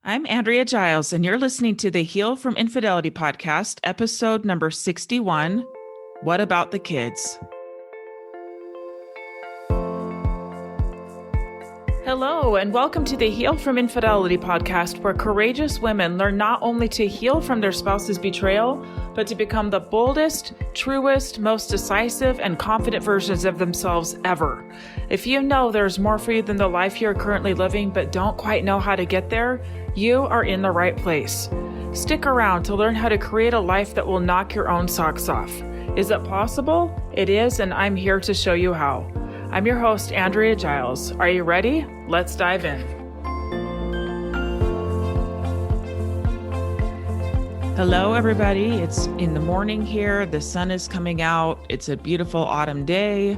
I'm Andrea Giles, and you're listening to the Heal from Infidelity podcast, episode number 61. What about the kids? Hello, and welcome to the Heal from Infidelity podcast, where courageous women learn not only to heal from their spouse's betrayal, but to become the boldest, truest, most decisive, and confident versions of themselves ever. If you know there's more for you than the life you're currently living, but don't quite know how to get there, you are in the right place. Stick around to learn how to create a life that will knock your own socks off. Is it possible? It is, and I'm here to show you how. I'm your host, Andrea Giles. Are you ready? Let's dive in. Hello, everybody. It's in the morning here. The sun is coming out. It's a beautiful autumn day.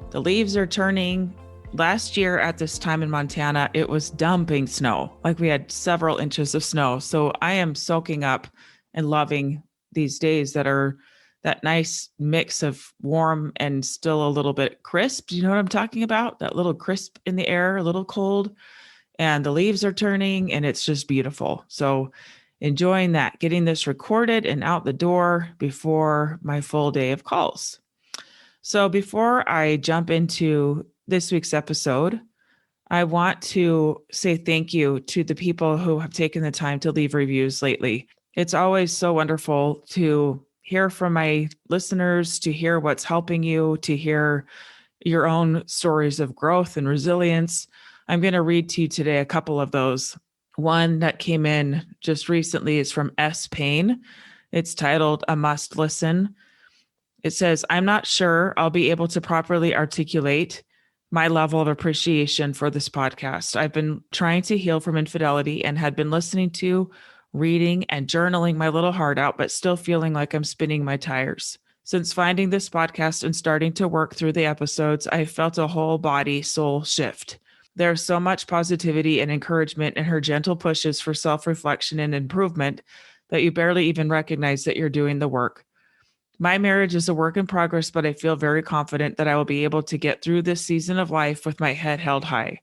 The leaves are turning. Last year at this time in Montana, it was dumping snow. Like we had several inches of snow. So I am soaking up and loving these days that are that nice mix of warm and still a little bit crisp. You know what I'm talking about? That little crisp in the air, a little cold, and the leaves are turning and it's just beautiful. So enjoying that, getting this recorded and out the door before my full day of calls. So before I jump into this week's episode, I want to say thank you to the people who have taken the time to leave reviews lately. It's always so wonderful to hear from my listeners, to hear what's helping you, to hear your own stories of growth and resilience. I'm going to read to you today a couple of those. One that came in just recently is from S. Payne. It's titled A Must Listen. It says, I'm not sure I'll be able to properly articulate my level of appreciation for this podcast. I've been trying to heal from infidelity and had been listening to, reading, and journaling my little heart out, but still feeling like I'm spinning my tires. Since finding this podcast and starting to work through the episodes, I felt a whole body, soul shift. There's so much positivity and encouragement in her gentle pushes for self-reflection and improvement that you barely even recognize that you're doing the work. My marriage is a work in progress, but I feel very confident that I will be able to get through this season of life with my head held high.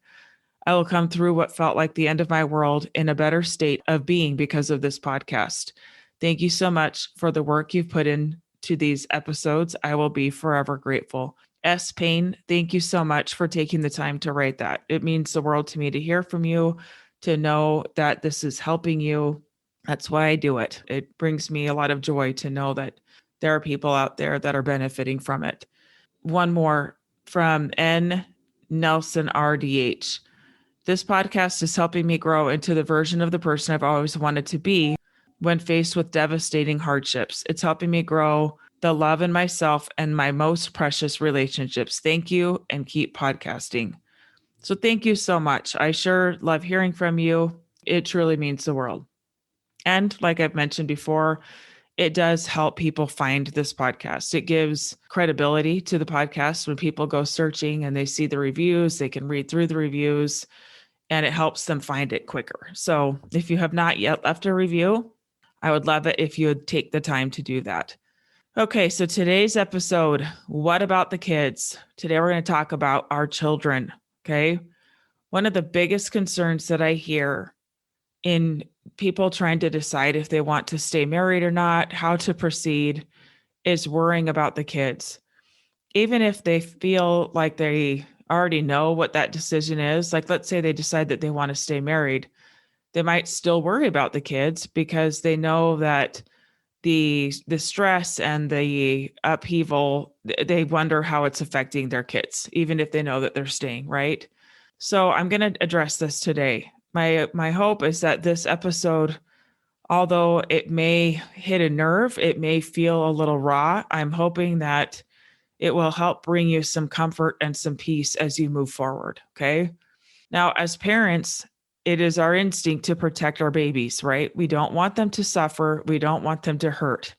I will come through what felt like the end of my world in a better state of being because of this podcast. Thank you so much for the work you've put into these episodes. I will be forever grateful. S. Payne, thank you so much for taking the time to write that. It means the world to me to hear from you, to know that this is helping you. That's why I do it. It brings me a lot of joy to know that there are people out there that are benefiting from it. One more from N. Nelson RDH. This podcast is helping me grow into the version of the person I've always wanted to be when faced with devastating hardships. It's helping me grow the love in myself and my most precious relationships. Thank you, and keep podcasting. So thank you so much. I sure love hearing from you. It truly means the world. And like I've mentioned before, it does help people find this podcast. It gives credibility to the podcast when people go searching and they see the reviews, they can read through the reviews, and it helps them find it quicker. So if you have not yet left a review, I would love it if you would take the time to do that. Okay, so today's episode, what about the kids? Today we're going to talk about our children, okay? One of the biggest concerns that I hear in people trying to decide if they want to stay married or not, how to proceed, is worrying about the kids. Even if they feel like they already know what that decision is, like let's say they decide that they want to stay married, they might still worry about the kids because they know that the stress and the upheaval, they wonder how it's affecting their kids, even if they know that they're staying, right? So I'm going to address this today. My hope is that this episode, although it may hit a nerve, it may feel a little raw, I'm hoping that it will help bring you some comfort and some peace as you move forward, okay? Now, as parents, it is our instinct to protect our babies, right? We don't want them to suffer. We don't want them to hurt.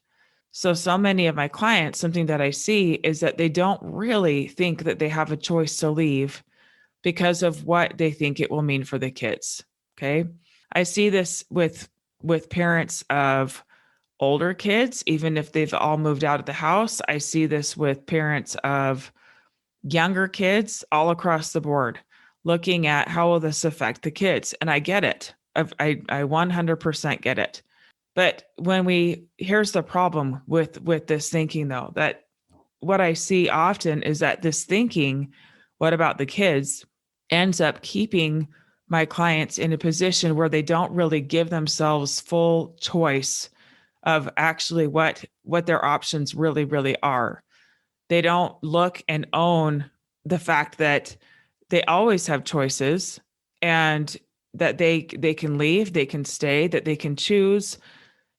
So many of my clients, something that I see is that they don't really think that they have a choice to leave because of what they think it will mean for the kids, okay? I see this with parents of older kids, even if they've all moved out of the house. I see this with parents of younger kids all across the board, looking at how will this affect the kids. And I get it. I 100% get it. But here's the problem with this thinking though, that what I see often is that this thinking, what about the kids, ends up keeping my clients in a position where they don't really give themselves full choice of actually what their options really are. They don't look and own the fact that they always have choices, and that they can leave, they can stay, that they can choose,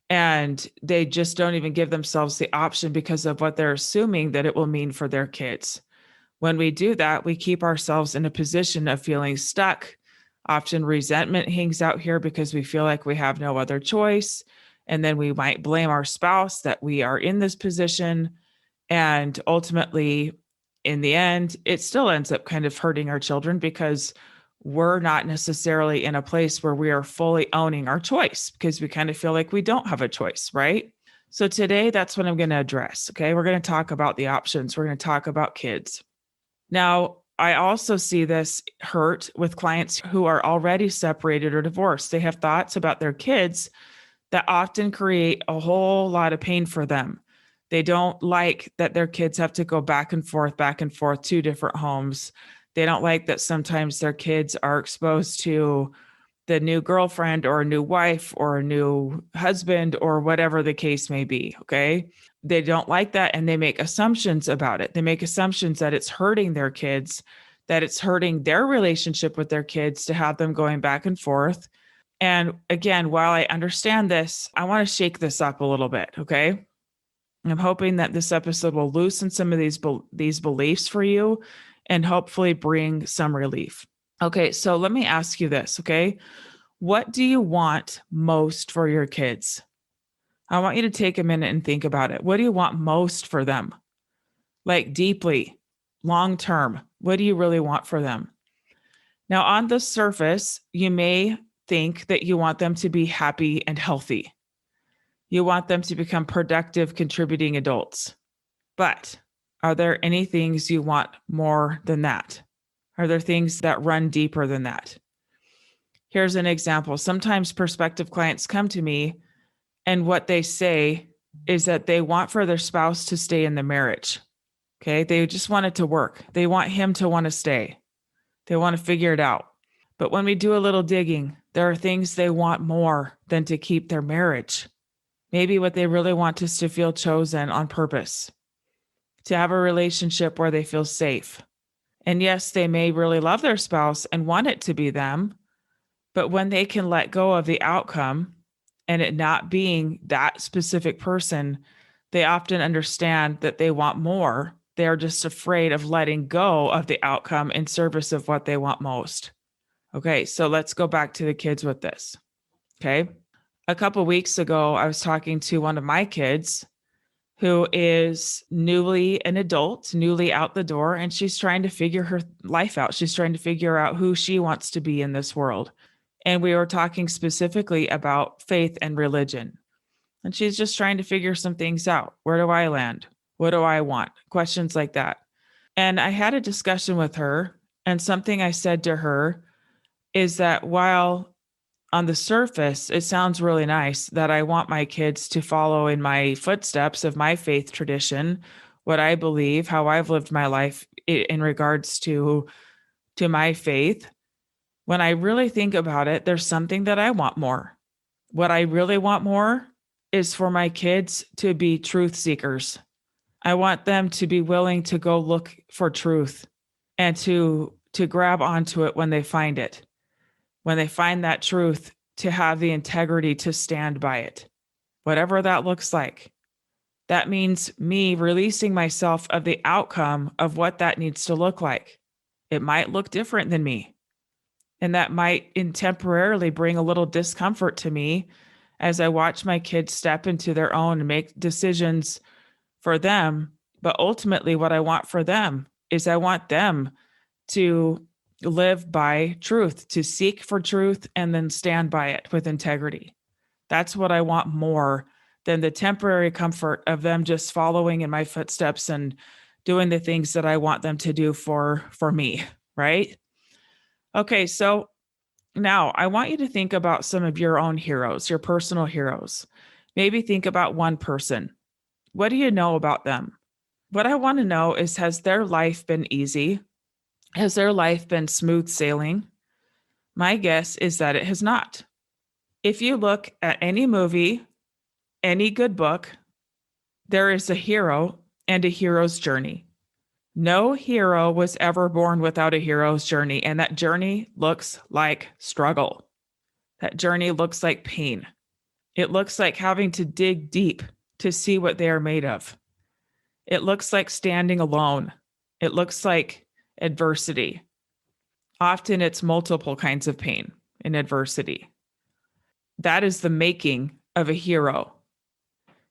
and they just don't even give themselves the option because of what they're assuming that it will mean for their kids. When we do that, we keep ourselves in a position of feeling stuck. Often resentment hangs out here because we feel like we have no other choice. And then we might blame our spouse that we are in this position. And ultimately, in the end, it still ends up kind of hurting our children because we're not necessarily in a place where we are fully owning our choice, because we kind of feel like we don't have a choice, right? So today, that's what I'm going to address. Okay. We're going to talk about the options. We're going to talk about kids. Now, I also see this hurt with clients who are already separated or divorced. They have thoughts about their kids that often create a whole lot of pain for them. They don't like that their kids have to go back and forth to different homes. They don't like that sometimes their kids are exposed to the new girlfriend or a new wife or a new husband or whatever the case may be. Okay. They don't like that. And they make assumptions about it. They make assumptions that it's hurting their kids, that it's hurting their relationship with their kids to have them going back and forth. And again, while I understand this, I want to shake this up a little bit. Okay. I'm hoping that this episode will loosen some of these beliefs for you and hopefully bring some relief. Okay, so let me ask you this, okay? What do you want most for your kids? I want you to take a minute and think about it. What do you want most for them? Like deeply, long term, what do you really want for them? Now, on the surface, you may think that you want them to be happy and healthy. You want them to become productive, contributing adults. But are there any things you want more than that? Are there things that run deeper than that? Here's an example. Sometimes prospective clients come to me, and what they say is that they want for their spouse to stay in the marriage. Okay. They just want it to work. They want him to want to stay. They want to figure it out. But when we do a little digging, there are things they want more than to keep their marriage. Maybe what they really want is to feel chosen on purpose, to have a relationship where they feel safe. And yes, they may really love their spouse and want it to be them, but when they can let go of the outcome and it not being that specific person, they often understand that they want more. They are just afraid of letting go of the outcome in service of what they want most. Okay, so let's go back to the kids with this. Okay. A couple of weeks ago, I was talking to one of my kids who is newly an adult, newly out the door, and she's trying to figure her life out. She's trying to figure out who she wants to be in this world. And we were talking specifically about faith and religion. And she's just trying to figure some things out. Where do I land? What do I want? Questions like that. And I had a discussion with her, and something I said to her is that while on the surface, it sounds really nice that I want my kids to follow in my footsteps of my faith tradition, what I believe, how I've lived my life in regards to my faith. When I really think about it, there's something that I want more. What I really want more is for my kids to be truth seekers. I want them to be willing to go look for truth and to grab onto it when they find it. When they find that truth, to have the integrity to stand by it, whatever that looks like. That means me releasing myself of the outcome of what that needs to look like. It might look different than me. And that might temporarily bring a little discomfort to me as I watch my kids step into their own and make decisions for them. But ultimately, what I want for them is I want them to live by truth, to seek for truth and then stand by it with integrity. That's what I want more than the temporary comfort of them just following in my footsteps and doing the things that I want them to do for me, right? Okay, so Now, I want you to think about some of your own heroes, your personal heroes. Maybe think about one person. What do you know about them? What I want to know is, has their life been easy? Has their life been smooth sailing? My guess is that it has not. If you look at any movie, any good book, there is a hero and a hero's journey. No hero was ever born without a hero's journey, and that journey looks like struggle. That journey looks like pain. It looks like having to dig deep to see what they are made of. It looks like standing alone. It looks like adversity. Often it's multiple kinds of pain and adversity. That is the making of a hero.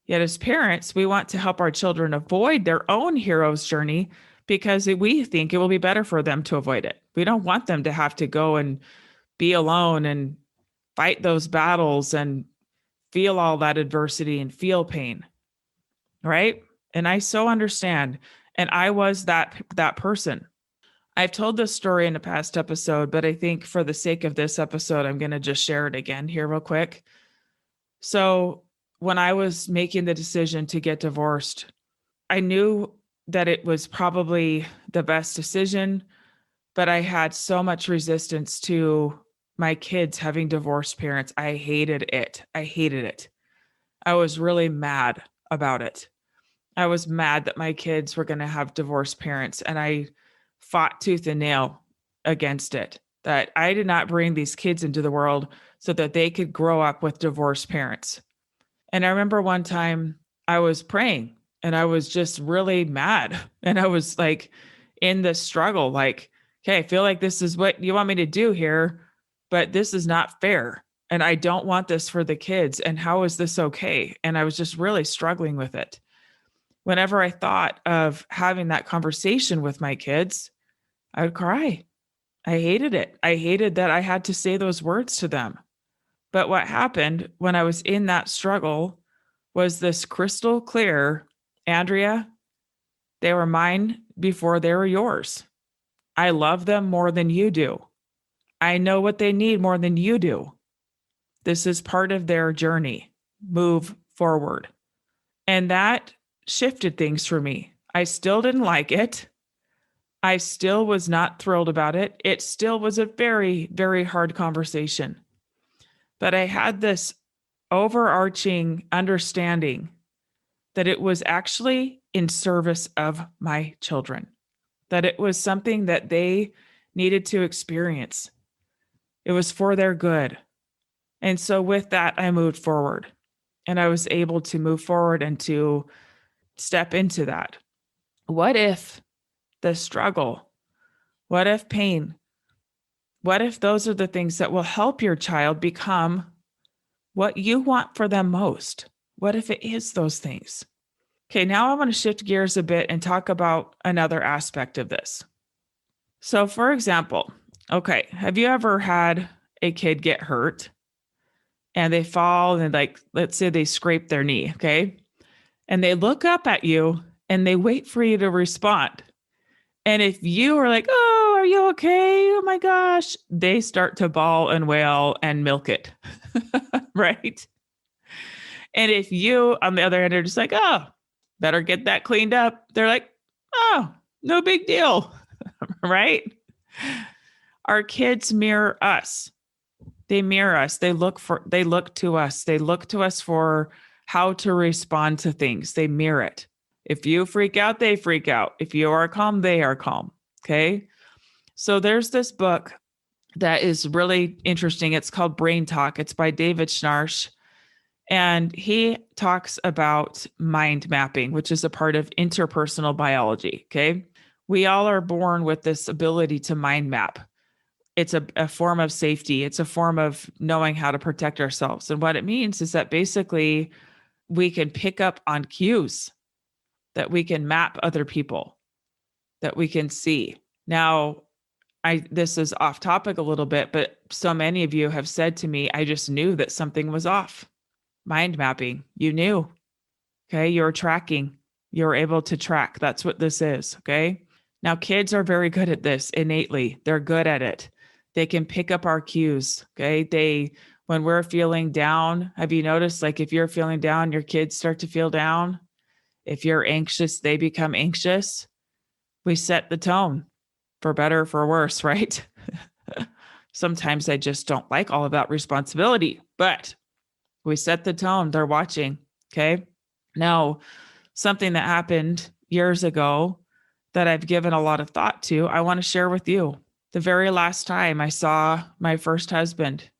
Yet as parents, we want to help our children avoid their own hero's journey because we think it will be better for them to avoid it. We don't want them to have to go and be alone and fight those battles and feel all that adversity and feel pain, right? And I so understand. And I was that person. I've told this story in a past episode, but I think for the sake of this episode, I'm going to just share it again here real quick. So when I was making the decision to get divorced, I knew that it was probably the best decision, but I had so much resistance to my kids having divorced parents. I hated it. I was really mad about it. I was mad that my kids were going to have divorced parents, and I fought tooth and nail against it, that I did not bring these kids into the world so that they could grow up with divorced parents. And I remember one time I was praying and I was just really mad. And I was like in this struggle, like, okay, I feel like this is what you want me to do here, but this is not fair. And I don't want this for the kids. And how is this okay? And I was just really struggling with it. Whenever I thought of having that conversation with my kids, I would cry. I hated it. I hated that I had to say those words to them. But what happened when I was in that struggle was this crystal clear, Andrea, they were mine before they were yours. I love them more than you do. I know what they need more than you do. This is part of their journey. Move forward. And that shifted things for me. I still didn't like it. I still was not thrilled about it. It still was a very, very hard conversation. But I had this overarching understanding that it was actually in service of my children, that it was something that they needed to experience. It was for their good. And so with that, I moved forward, and I was able to move forward and to step into that. What if the struggle, what if pain, what if those are the things that will help your child become what you want for them most? What if it is those things? Okay, now I want to shift gears a bit and talk about another aspect of this. So, for example, okay, have you ever had a kid get hurt and they fall and, like, let's say they scrape their knee, okay? And they look up at you and they wait for you to respond. And if you are like, oh, are you okay? Oh my gosh, they start to bawl and wail and milk it, right? And if you, on the other hand, are just like, oh, better get that cleaned up, they're like, oh, no big deal, right? Our kids mirror us. They mirror us. They look to us. They look to us for how to respond to things. They mirror it. If you freak out, they freak out. If you are calm, they are calm. Okay. So there's this book that is really interesting. It's called Brain Talk. It's by David Schnarch. And he talks about mind mapping, which is a part of interpersonal biology. Okay. We all are born with this ability to mind map. It's a form of safety. It's a form of knowing how to protect ourselves. And what it means is that basically we can pick up on cues, that we can map other people, that we can see. Now, this is off topic a little bit, but so many of you have said to me, I just knew that something was off. Mind mapping, you knew. Okay, you're tracking. You're able to track. That's what this is. Okay. Now, kids are very good at this innately. They're good at it. They can pick up our cues. Okay. When we're feeling down, have you noticed, like, if you're feeling down, your kids start to feel down? If you're anxious, they become anxious. We set the tone for better or for worse, right? Sometimes I just don't like all of that responsibility, but we set the tone. They're watching. Okay. Now, something that happened years ago that I've given a lot of thought to, I want to share with you. The very last time I saw my first husband,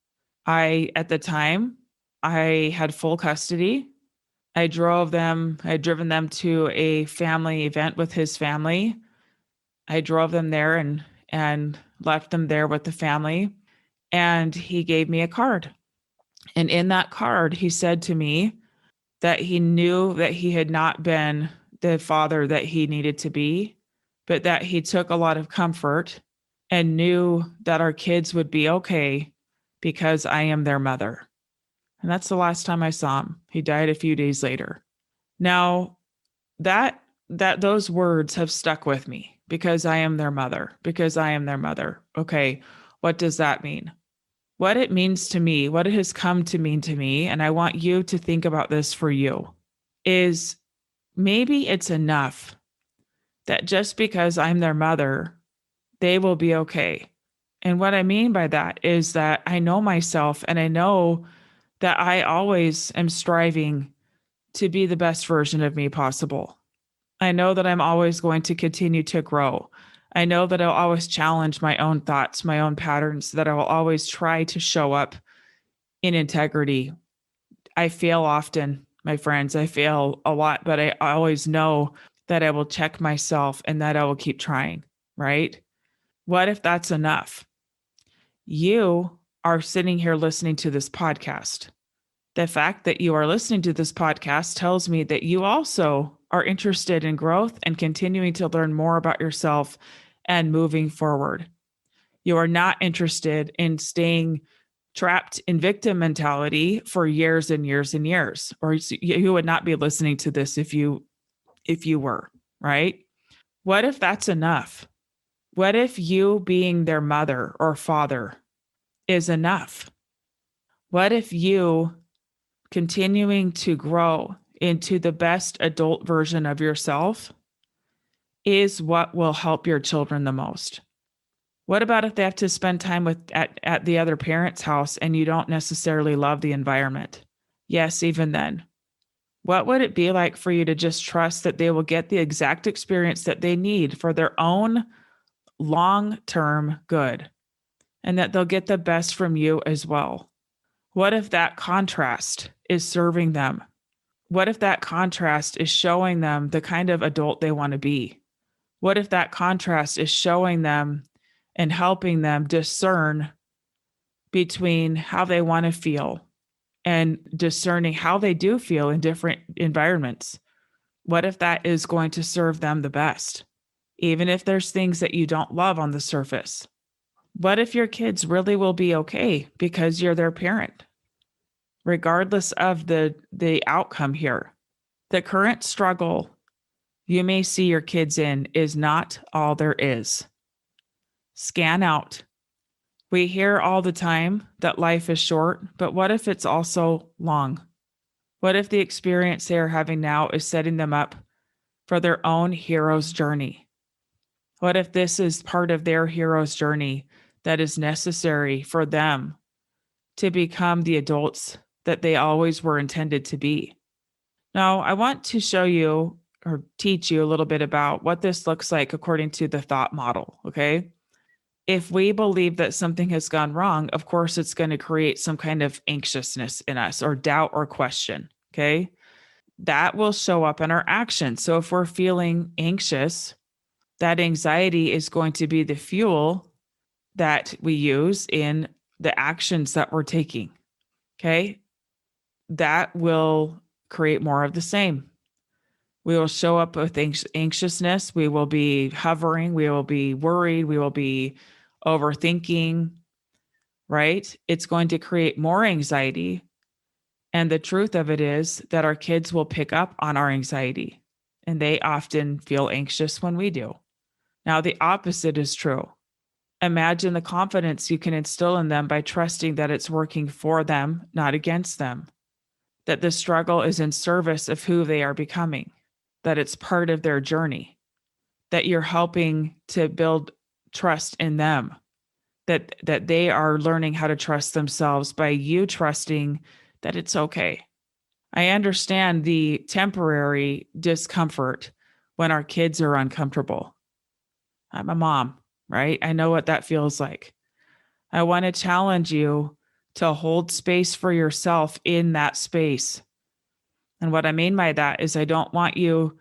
at the time, I had full custody. I had driven them to a family event with his family. I drove them there and left them there with the family. And he gave me a card. And in that card, he said to me that he knew that he had not been the father that he needed to be, but that he took a lot of comfort and knew that our kids would be okay because I am their mother. And that's the last time I saw him. He died a few days later. Now, those words have stuck with me, because I am their mother, because I am their mother. Okay, what does that mean? What it means to me, what it has come to mean to me, and I want you to think about this for you, is maybe it's enough that just because I'm their mother, they will be okay. And what I mean by that is that I know myself, and I know that I always am striving to be the best version of me possible. I know that I'm always going to continue to grow. I know that I'll always challenge my own thoughts, my own patterns, that I will always try to show up in integrity. I fail often, my friends. I fail a lot, but I always know that I will check myself and that I will keep trying, right? What if that's enough? You are sitting here listening to this podcast. The fact that you are listening to this podcast tells me that you also are interested in growth and continuing to learn more about yourself and moving forward. You are not interested in staying trapped in victim mentality for years and years and years, or you would not be listening to this if you were, right? What if that's enough? What if you being their mother or father is enough? What if you continuing to grow into the best adult version of yourself is what will help your children the most? What about if they have to spend time at the other parent's house and you don't necessarily love the environment? Yes, even then. What would it be like for you to just trust that they will get the exact experience that they need for their own long-term good, and that they'll get the best from you as well? What if that contrast is serving them? What if that contrast is showing them the kind of adult they want to be? What if that contrast is showing them and helping them discern between how they want to feel and discerning how they do feel in different environments? What if that is going to serve them the best, even if there's things that you don't love on the surface? What if your kids really will be okay because you're their parent, regardless of the outcome here? The current struggle you may see your kids in is not all there is. Scan out. We hear all the time that life is short, but what if it's also long? What if the experience they are having now is setting them up for their own hero's journey? What if this is part of their hero's journey that is necessary for them to become the adults that they always were intended to be? Now, I want to show you or teach you a little bit about what this looks like according to the thought model, okay? If we believe that something has gone wrong, of course, it's going to create some kind of anxiousness in us, or doubt or question, okay? That will show up in our actions. So if we're feeling anxious, that anxiety is going to be the fuel that we use in the actions that we're taking, okay? That will create more of the same. We will show up with anxiousness. We will be hovering. We will be worried. We will be overthinking, right? It's going to create more anxiety. And the truth of it is that our kids will pick up on our anxiety, and they often feel anxious when we do. Now, the opposite is true. Imagine the confidence you can instill in them by trusting that it's working for them, not against them, that the struggle is in service of who they are becoming, that it's part of their journey, that you're helping to build trust in them, that they are learning how to trust themselves by you trusting that it's okay. I understand the temporary discomfort when our kids are uncomfortable. I'm a mom, right? I know what that feels like. I want to challenge you to hold space for yourself in that space. And what I mean by that is I don't want you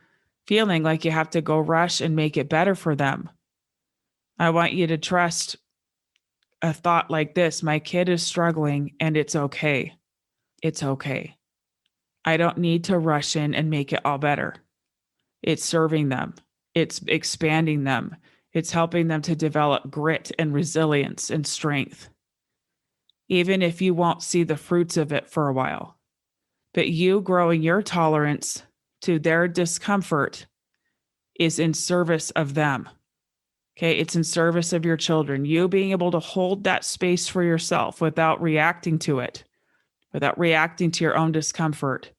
feeling like you have to go rush and make it better for them. I want you to trust a thought like this: my kid is struggling and it's okay. It's okay. I don't need to rush in and make it all better. It's serving them, it's expanding them, it's helping them to develop grit and resilience and strength, even if you won't see the fruits of it for a while. But you growing your tolerance to their discomfort is in service of them. Okay, it's in service of your children. You being able to hold that space for yourself without reacting to it, without reacting to your own discomfort,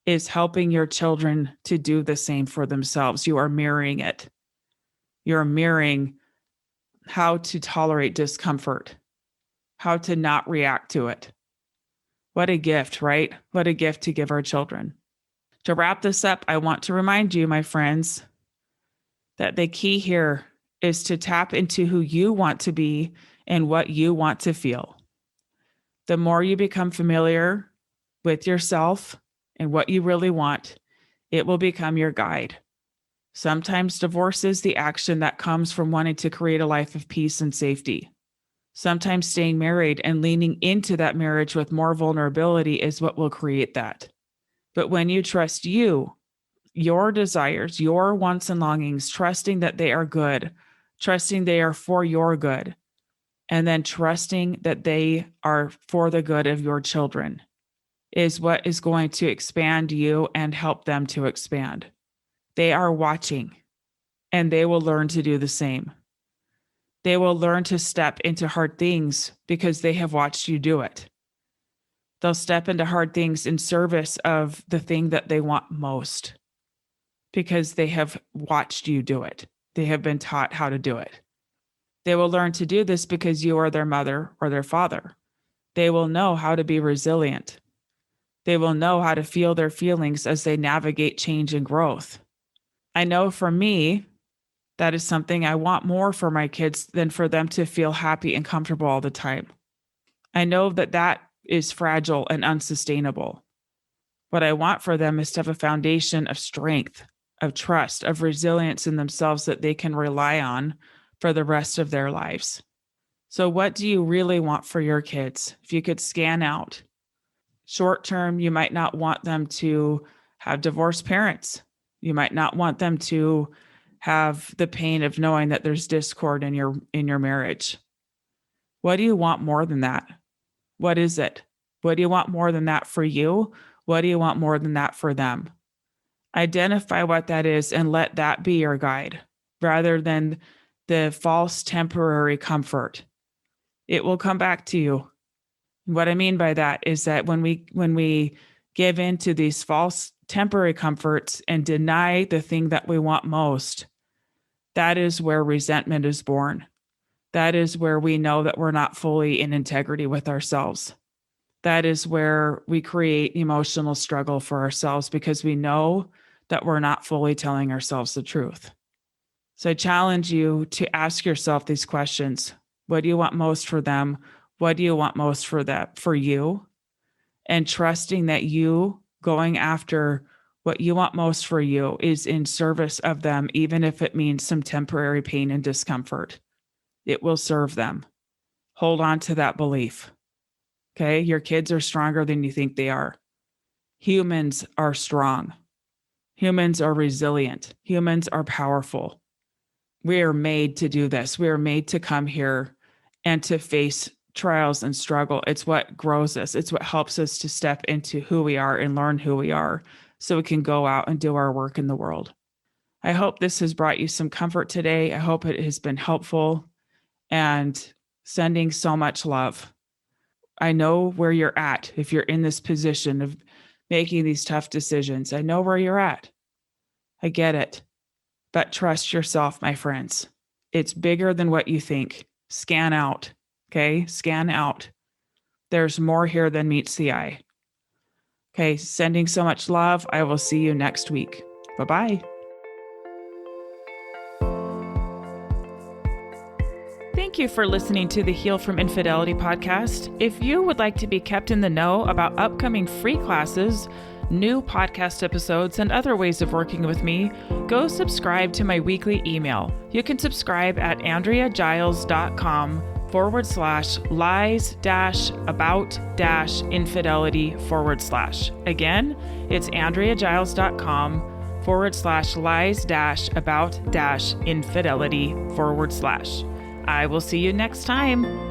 is helping your children to do the same for themselves. You are mirroring it. You're mirroring how to tolerate discomfort, how to not react to it. What a gift, right? What a gift to give our children. To wrap this up, I want to remind you, my friends, that the key here is to tap into who you want to be and what you want to feel. The more you become familiar with yourself and what you really want, it will become your guide. Sometimes divorce is the action that comes from wanting to create a life of peace and safety. Sometimes staying married and leaning into that marriage with more vulnerability is what will create that. But when you trust you, your desires, your wants and longings, trusting that they are good, trusting they are for your good, and then trusting that they are for the good of your children, is what is going to expand you and help them to expand. They are watching, and they will learn to do the same. They will learn to step into hard things because they have watched you do it. They'll step into hard things in service of the thing that they want most because they have watched you do it. They have been taught how to do it. They will learn to do this because you are their mother or their father. They will know how to be resilient. They will know how to feel their feelings as they navigate change and growth. I know for me, that is something I want more for my kids than for them to feel happy and comfortable all the time. I know that that is fragile and unsustainable. What I want for them is to have a foundation of strength, of trust, of resilience in themselves that they can rely on for the rest of their lives. So what do you really want for your kids? If you could scan out, short term, you might not want them to have divorced parents. You might not want them to have the pain of knowing that there's discord in your marriage. What do you want more than that? What is it? What do you want more than that for you? What do you want more than that for them? Identify what that is and let that be your guide rather than the false temporary comfort. It will come back to you. What I mean by that is that when we give in to these false temporary comforts and deny the thing that we want most, that is where resentment is born. That is where we know that we're not fully in integrity with ourselves. That is where we create emotional struggle for ourselves because we know that we're not fully telling ourselves the truth. So I challenge you to ask yourself these questions. What do you want most for them? What do you want most for you? And trusting that you going after what you want most for you is in service of them, even if it means some temporary pain and discomfort. It will serve them. Hold on to that belief. Okay? Your kids are stronger than you think they are. Humans are strong. Humans are resilient. Humans are powerful. We are made to do this. We are made to come here and to face trials and struggle. It's what grows us. It's what helps us to step into who we are and learn who we are so we can go out and do our work in the world. I hope this has brought you some comfort today. I hope it has been helpful. and sending so much love. I know where you're at if you're in this position of making these tough decisions. I know where you're at. I get it. But trust yourself, my friends. It's bigger than what you think. Scan out. Okay? Scan out. There's more here than meets the eye. Okay, sending so much love. I will see you next week. Bye-bye. Thank you for listening to the Heal from Infidelity podcast. If you would like to be kept in the know about upcoming free classes, new podcast episodes, and other ways of working with me, go subscribe to my weekly email. You can subscribe at AndreaGiles.com/lies-about-infidelity/. Again, it's AndreaGiles.com/lies-about-infidelity/. I will see you next time.